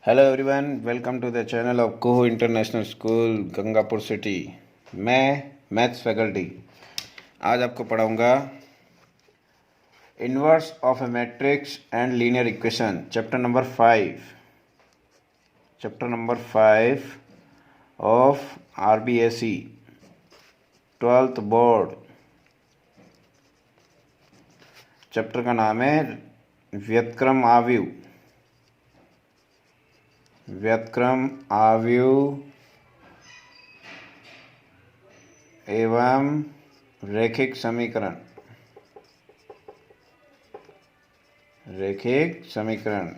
Hello everyone, welcome to the channel of Koho international school Gangapur city. मैं maths faculty आज आपको पढ़ाऊंगा inverse of a matrix and linear equation, chapter number 5 of RBSE 12th board. चैप्टर का नाम है व्युत्क्रम आव्यूह एवं रैखिक समीकरण।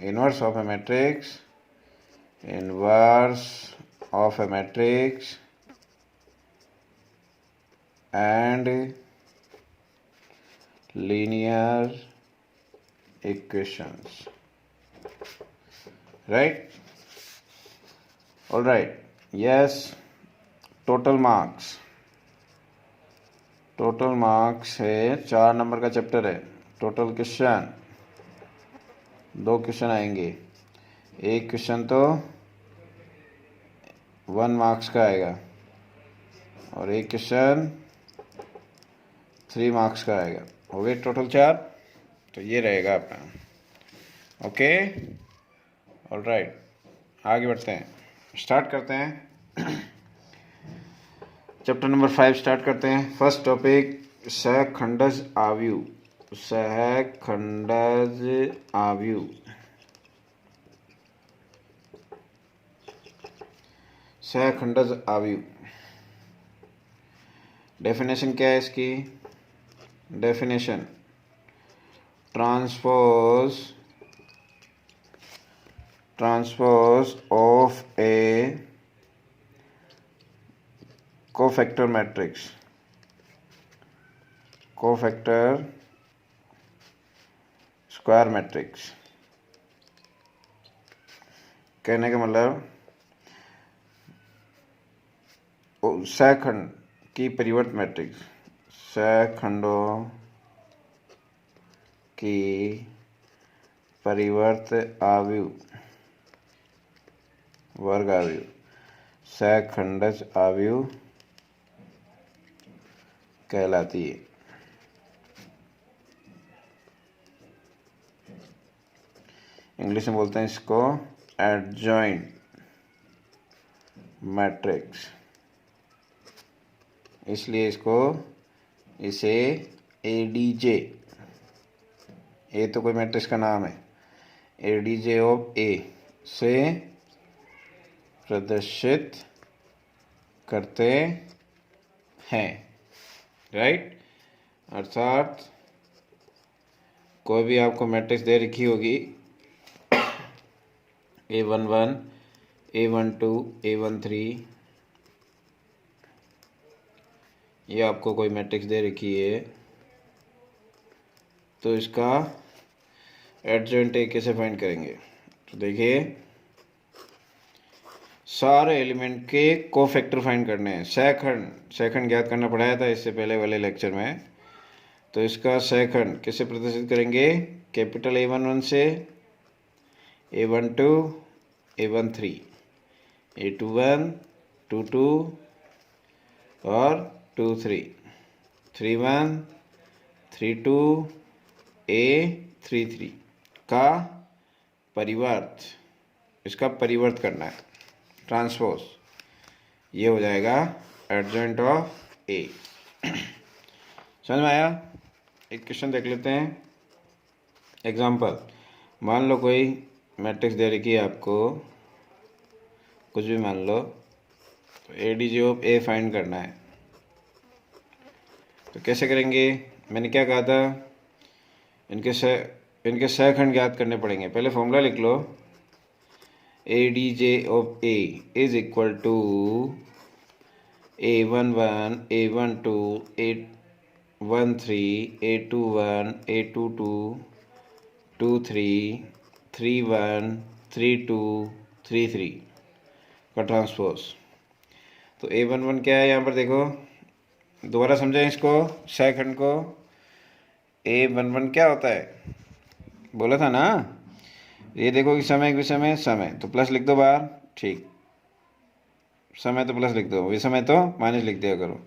Inverse of a matrix and linear equations, right? All right, yes. Total marks है 4 नंबर का चैप्टर है। टोटल क्वेश्चन 2 क्वेश्चन आएंगे। एक क्वेश्चन तो 1 मार्क्स का आएगा और एक क्वेश्चन 3 मार्क्स का आएगा। हो गए टोटल 4। तो ये रहेगा अपना। ओके, ऑल राइट, आगे बढ़ते हैं, स्टार्ट करते हैं। चैप्टर नंबर 5 स्टार्ट करते हैं। फर्स्ट टॉपिक सहखंडज आव्यूह। सहखंडज आव्यूह। डेफिनेशन क्या है इसकी? Definition transpose of A cofactor square matrix. कहने का मतलब सहखंड की परिवर्त मैट्रिक्स, सहखंडों की परिवर्त आव्यूह, वर्ग आव्यूह, सहखंडज आव्यूह कहलाती है। इंग्लिश में बोलते हैं इसको एडजॉइंट मैट्रिक्स, इसलिए इसे एडीजे, ए तो कोई मैट्रिक्स का नाम है, एडीजे ऑफ ए से प्रदर्शित करते हैं, राइट? अर्थात कोई भी आपको मैट्रिक्स दे रखी होगी, A11, A12, A13, ये आपको कोई मैट्रिक्स दे रखी है, तो इसका एडजॉइंट ए कैसे फाइंड करेंगे? तो देखिए, सारे एलिमेंट के कोफैक्टर फाइंड करने हैं। सहखंड ज्ञात करना पढ़ाया था इससे पहले वाले लेक्चर में। तो इसका सहखंड कैसे प्रदर्शित करेंगे? कैपिटल A11 से A12, A13, A21, 22 और 23, 31, 32, A33 का परिवर्त, इसका परिवर्त करना है, ट्रांसपोज। ये हो जाएगा एडजॉइंट ऑफ ए। समझ में आया? एक क्वेश्चन देख लेते हैं। एग्जाम्पल, मान लो कोई मैट्रिक्स दे रखी है आपको, कुछ भी मान लो, तो एडीजे ऑफ ए फाइंड करना है। तो कैसे करेंगे? मैंने क्या कहा था, इनके सहखंड ज्ञात करने पड़ेंगे। पहले फॉर्मूला लिख लो, ADJ of A is equal to A11, A12, A13, A21, A22, 23, 31, 32, 33 का ट्रांसपोज। तो A11 क्या है यहाँ पर देखो, दोबारा समझें इसको, सहखंड को। A11 क्या होता है? बोला था ना, ये देखो कि समय विषय में समय तो प्लस लिख दो बाहर, ठीक, समय तो प्लस लिख दो, विषय तो माइनस लिख दिया करो।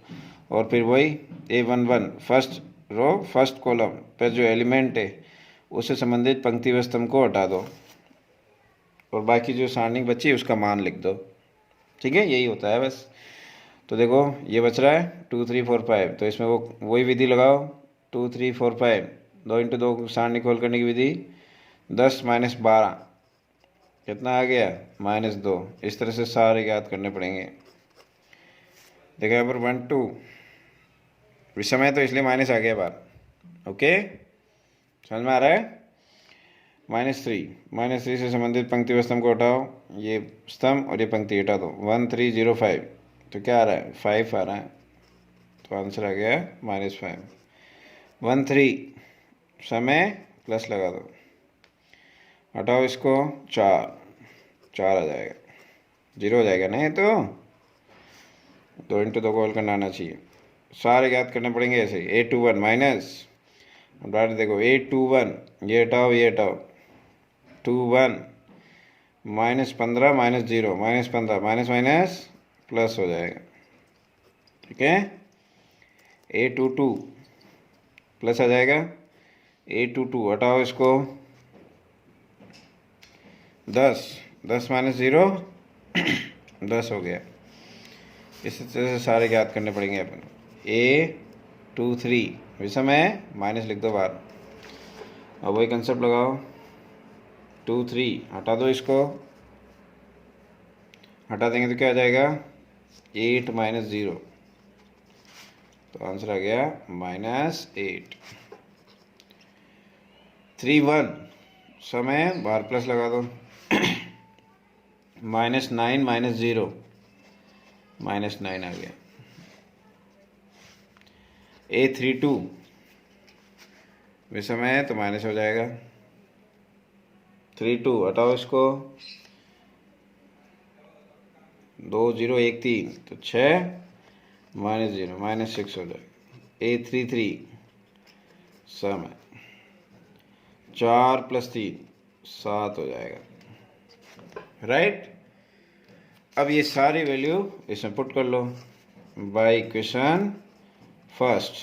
और फिर वही A11 first row first column पर जो एलिमेंट है उससे संबंधित पंक्ति व स्तंभ को हटा दो और बाकी जो सारणी बची है उसका मान लिख दो। ठीक है, यही होता है बस। तो देखो ये बच रहा है 2 3 4 5, तो इसमें वो वही विधि लगाओ 2 3 4 5, 2 इंटू 2 सारणी खोल करने की विधि, 10 माइनस 12 कितना आ गया -2। इस तरह से सारे याद करने पड़ेंगे। देखो यहाँ पर 1 2 विषम है तो इसलिए माइनस आ गया बार। ओके, समझ में आ रहा है। -3 से संबंधित पंक्ति व स्तंभ को हटाओ, ये स्तंभ और ये पंक्ति हटा दो। 1 3 0 5, तो क्या आ रहा है 5 आ रहा है, तो आंसर आ गया -5। 1 3 समय प्लस लगा दो, हटाओ इसको 4 आ जाएगा, 0 हो जाएगा नहीं तो 2 इंटू 2 को हल करना आना चाहिए। सारे याद करने पड़ेंगे ऐसे। A21 माइनस, देखो A21 ये हटाओ ये हटाओ, 21 -15 -0 -15 माइनस माइनस प्लस हो जाएगा। ठीक है, A22 प्लस आ जाएगा, A22 हटाओ इसको 10 माइनस 0 10 हो गया। इस तरह से सारे याद करने पड़ेंगे अपन। A23 विषम है, माइनस लिख दो बाहर। अब वही कंसेप्ट लगाओ, 2 3 हटा दो इसको, हटा देंगे तो क्या आ जाएगा 8 माइनस 0, तो आंसर आ गया -8। 3 1 समय बाहर प्लस लगा दो, -9 माइनस 0 -9 आ गया। A32 विषम है तो माइनस हो जाएगा, 3 2 हटाओ इसको, 2 0 1 3, तो 6 -0 -6 हो जाएगा। A33 सम है, 4 + 3 7 हो जाएगा। राइट, अब ये सारी वैल्यू इसमें पुट कर लो बाय इक्वेशन फर्स्ट।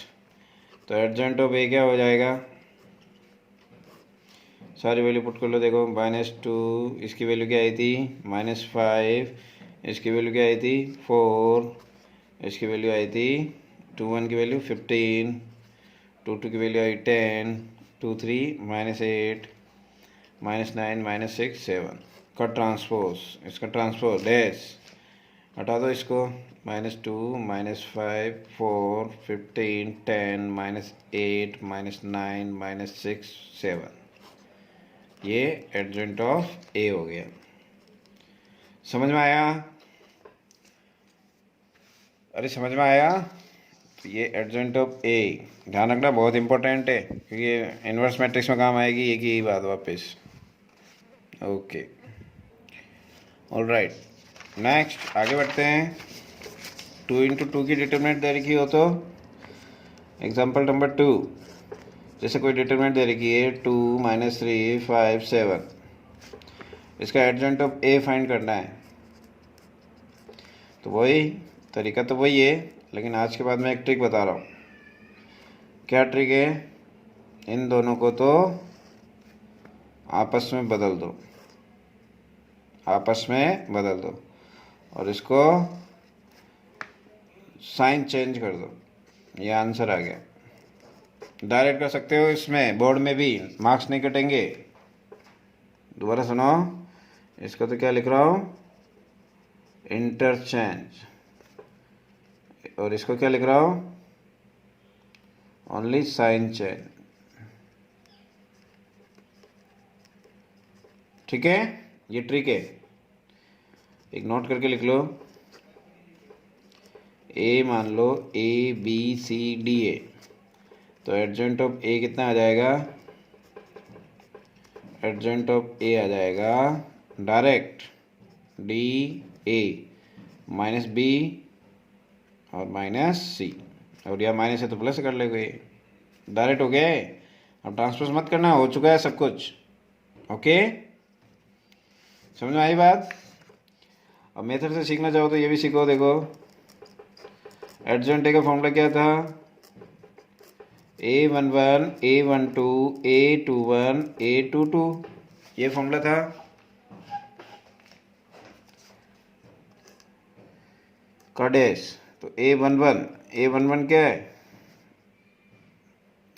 तो एडजेंट ऑफ ए क्या हो जाएगा, सारी वैल्यू पुट कर लो। देखो -2 इसकी वैल्यू क्या आई थी -5, इसकी वैल्यू क्या आई थी 4, इसकी वैल्यू आई थी 2 1 की वैल्यू 15, 2 2 की वैल्यू आई 10, 2 3 -8 -9 -6 7 का ट्रांसपोज, इसका ट्रांसपोज डैश हटा दो इसको, -2 -5 4 15 10 -8 -9 -6 7, ये एडजेंट ऑफ ए हो गया। समझ में आया? अरे समझ में आया? तो ये एडजेंट ऑफ ए ध्यान रखना, बहुत इंपॉर्टेंट है क्योंकि ये इन्वर्स मैट्रिक्स में काम आएगी। एक ही बात वापस। ओके, ऑलराइट, नेक्स्ट आगे बढ़ते हैं। 2 × 2 की डिटरमिनेंट दे रखी हो तो एग्जाम्पल नंबर 2, जैसे कोई डिटरमिनेंट दे रखी है 2 -3 5 7, इसका एडजेंट ऑफ ए फाइंड करना है। तो वही तरीका तो वही है, लेकिन आज के बाद मैं एक ट्रिक बता रहा हूँ। क्या ट्रिक है, इन दोनों को तो आपस में बदल दो, आपस में बदल दो और इसको साइन चेंज कर दो, ये आंसर आ गया। डायरेक्ट कर सकते हो, इसमें बोर्ड में भी मार्क्स नहीं कटेंगे। दोबारा सुनो, इसका तो क्या लिख रहा हूँ इंटरचेंज, और इसको क्या लिख रहा हूँ ओनली साइन चेंज। ठीक है, ये ट्रिक है, एक नोट करके लिख लो। ए मान लो ABCD है, तो एडजेंट ऑफ ए कितना आ जाएगा, एडजेंट ऑफ ए आ जाएगा डायरेक्ट DA -B और -C, और यह माइनस है तो प्लस कर लेंगे, डायरेक्ट हो गए। अब ट्रांसपोज मत करना, हो चुका है सब कुछ। ओके, समझ में आई बात? अब मेथड से सीखना चाहो तो ये भी सीखो। देखो एडजॉइंट ए का फॉर्मूला क्या था? A11 A12 A21 A22, ये फॉर्मूला था। कडेस तो A11 क्या है?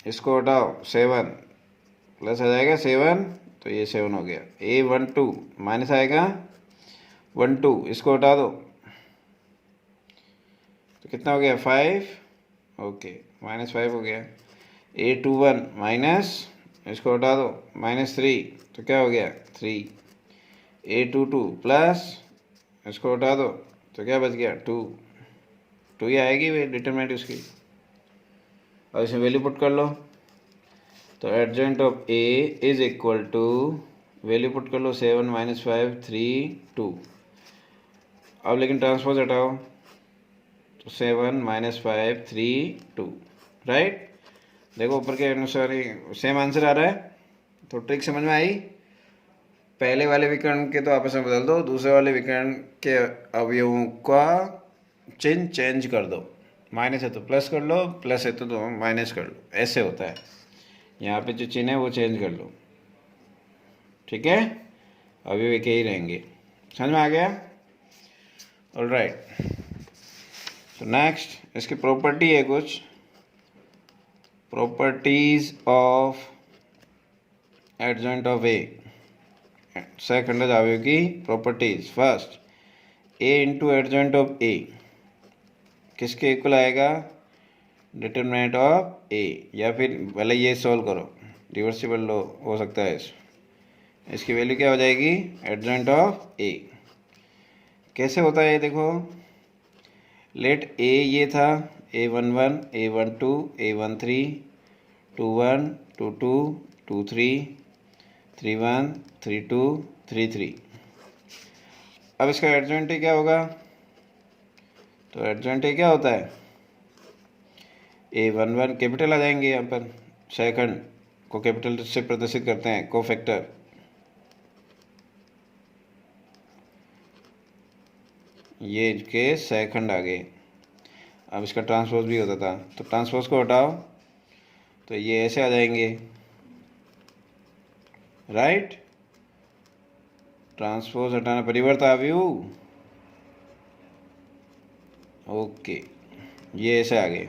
इसको हटाओ 7 प्लस आ जाएगा 7, तो ये 7 हो गया। A12 माइनस आएगा 12, इसको हटा दो तो कितना हो गया 5, ओके -5 हो गया। A21 माइनस, इसको हटा दो -3, तो क्या हो गया 3। A22 प्लस, इसको हटा दो तो क्या बच गया 2 ही आएगी वे डिटरमिनेंट उसकी। और इसमें वैल्यू पुट कर लो तो adjoint of A is equal to, value put कर लो 7 - 5 3 2। अब लेकिन ट्रांसपोज हटाओ तो 7 - 5 3 2, राइट। देखो ऊपर के अनुसार ही सेम आंसर आ रहा है। तो ट्रिक समझ में आई? पहले वाले विकर्ण के तो आपस में बदल दो, दूसरे वाले विकर्ण के अवयवों का चिन्ह चेंज कर दो। माइनस है तो प्लस कर लो, प्लस है तो माइनस कर लो, ऐसे होता है। यहाँ पे जो चिन्ह है वो चेंज कर लो, ठीक है। अभी वे के ही रहेंगे। समझ में आ गया? ऑलराइट। तो नेक्स्ट इसकी प्रॉपर्टी है कुछ properties of adjoint of A, सहखंडज अवयव की properties. First, A into adjoint of A किसके इक्वल आएगा? Determinant of A. या फिर पहले ये सॉल्व करो, रिवर्सिबल लो हो सकता है इसकी वैल्यू क्या हो जाएगी? एडजॉइंट ऑफ ए। कैसे होता है ये देखो, लेट ए ये था A11 A12 A13 21 22 23 31 32 33। अब इसका एडजॉइंट क्या होगा? तो एडजॉइंट क्या होता है? A11 कैपिटल आ जाएंगे यहाँ पर, सहखंड को कैपिटल से प्रदर्शित करते हैं, कोफैक्टर। ये के सहखंड आ गए। अब इसका ट्रांसपोज भी होता था, तो ट्रांसपोज को हटाओ तो ये ऐसे आ जाएंगे, राइट। ट्रांसपोज हटाना परिवर्त आव्यू, ओके, ये ऐसे आ गए।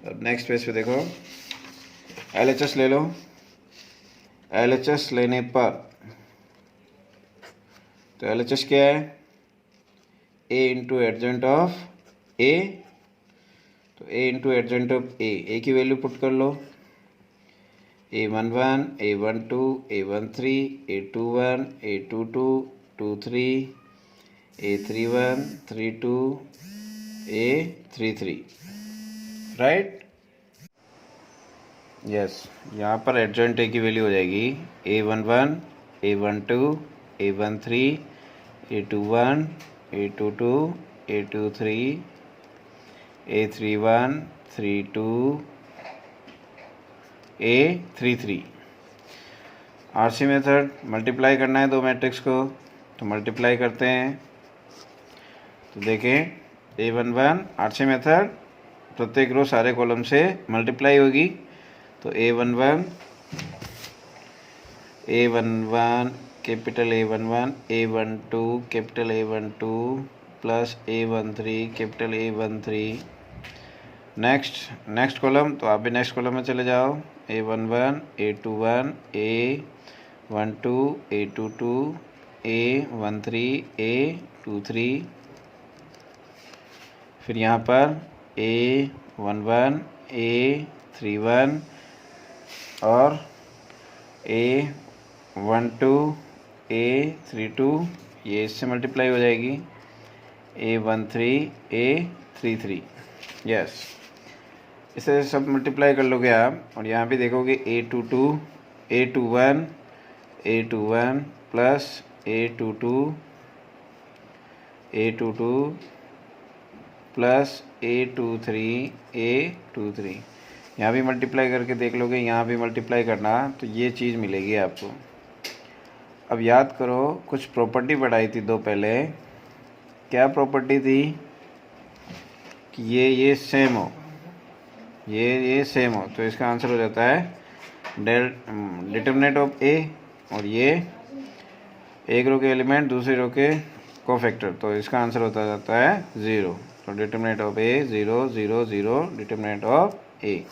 अब नेक्स्ट पेज पे देखो, LHS ले लो। LHS लेने पर तो LHS क्या है? A into adjoint of A, तो A into adjoint of A की वैल्यू पुट कर लो। A11 A12 A13 A21 A22 23 A31 32 A33, right. Yes, यहाँ पर एडजॉइंट A की वैल्यू हो जाएगी A11 A12 A13 A21 A22 A23 A31 32 A33। RC method multiply करना है दो मैट्रिक्स को, तो मल्टीप्लाई करते हैं। तो देखें A11 RC मेथड प्रत्येक रो सारे कॉलम से मल्टीप्लाई होगी। तो A11 capital A11 A12 capital A12 plus A13 capital A13। Next column, तो आप भी नेक्स्ट कॉलम में चले जाओ। A11 A21 A12 A22 A13 A23। फिर यहाँ पर A11 A31 और A12 A32, ये इससे मल्टीप्लाई हो जाएगी A13 A33। यस, इसे सब मल्टीप्लाई कर लोगे आप, और यहाँ पे देखोगे A21 plus A22 plus A23 यहाँ भी मल्टीप्लाई करके देख लोगे, यहाँ भी मल्टीप्लाई करना, तो ये चीज़ मिलेगी आपको। अब याद करो, कुछ प्रॉपर्टी पढ़ाई थी दो पहले। क्या प्रॉपर्टी थी कि ये सेम हो, ये सेम हो, तो इसका आंसर हो जाता है डिटरमिनेंट ऑफ ए, और ये एक रो के एलिमेंट दूसरी रो के कोफैक्टर, तो इसका आंसर होता जाता है 0। तो determinant of A 0 0 0, determinant of A.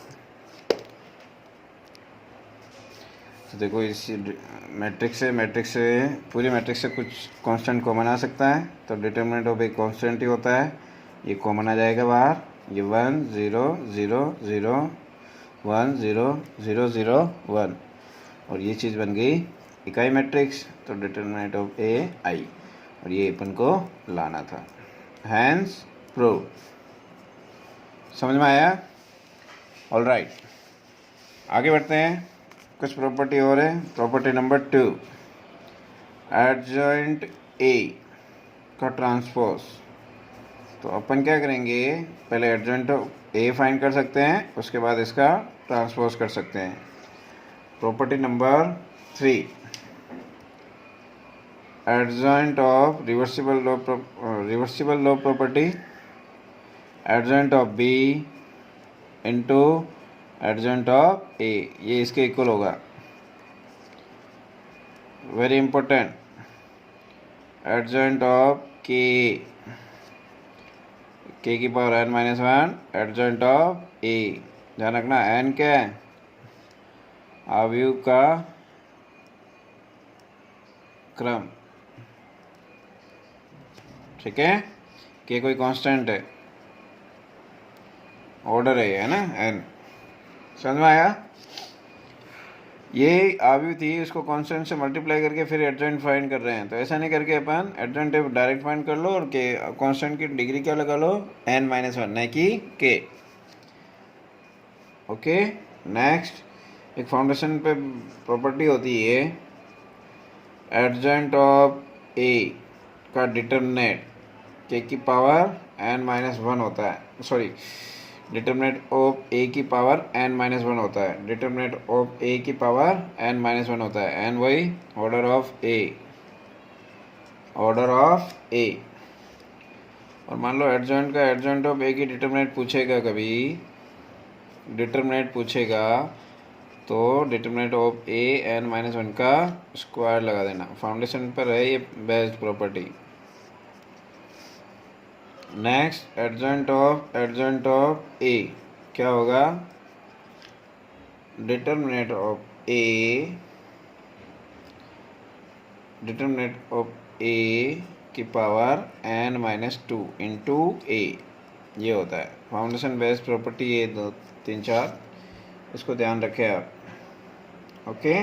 तो देखो इस मैट्रिक्स से पूरी मैट्रिक्स से कुछ कांस्टेंट कॉमन आ सकता है, तो डिटरमिनेंट ऑफ ए कांस्टेंट ही होता है, ये कॉमन आ जाएगा बाहर। ये 1 0 0 0 1 0 0 0 1, और ये चीज़ बन गई इकाई मैट्रिक्स। तो डिटरमिनेंट ऑफ ए आई, और ये अपन को लाना था। Hence prove. समझ में आया? ऑल राइट, आगे बढ़ते हैं। कुछ प्रॉपर्टी और है। प्रॉपर्टी नंबर 2, एडजॉइंट ए का ट्रांसपोज। तो अपन क्या करेंगे, पहले एडजॉइंट ए फाइंड कर सकते हैं, उसके बाद इसका ट्रांसपोज कर सकते हैं। Property number 3, adjoint of reversible law property, adjoint of B into adjoint of A, ये इसके इक्वल होगा। वेरी इंपॉर्टेंट, एडजॉइंट ऑफ के की पावर n-1 एडजॉइंट ऑफ ए। ध्यान रखना, n क्या है, अवयव का क्रम, ठीक है। के कोई कांस्टेंट है, ऑर्डर है ना n। समझ में आया? ये अवयव थी, उसको कांस्टेंट से मल्टीप्लाई करके फिर एडजॉइंट फाइंड कर रहे हैं, तो ऐसा नहीं करके अपन एडजॉइंट डायरेक्ट फाइंड कर लो और के कांस्टेंट की डिग्री क्या लगा लो, n-1, नहीं कि k। ओके, नेक्स्ट एक फाउंडेशन पे प्रॉपर्टी होती है, एडजॉइंट ऑफ ए का डिटरमिनेंट के की पावर n-1 होता है, सॉरी, डिटरमिनेंट ऑफ ए की पावर n-1 होता है, डिटरमिनेंट ऑफ ए की पावर n-1 होता है, n वही order of A, order of A. और मान लो एडजॉइंट का एडजॉइंट ऑफ ए की डिटरमिनेंट पूछेगा, कभी डिटरमिनेंट पूछेगा, तो डिटरमिनेंट ऑफ ए n-1 का स्क्वायर लगा देना। फाउंडेशन पर है ये best property. Next, adjoint of A क्या होगा, डिटरमिनेंट ऑफ ए की पावर n-2 इंटू ए, ये होता है फाउंडेशन बेस्ड प्रॉपर्टी। ये 2 3 4 इसको ध्यान रखें आप। ओके।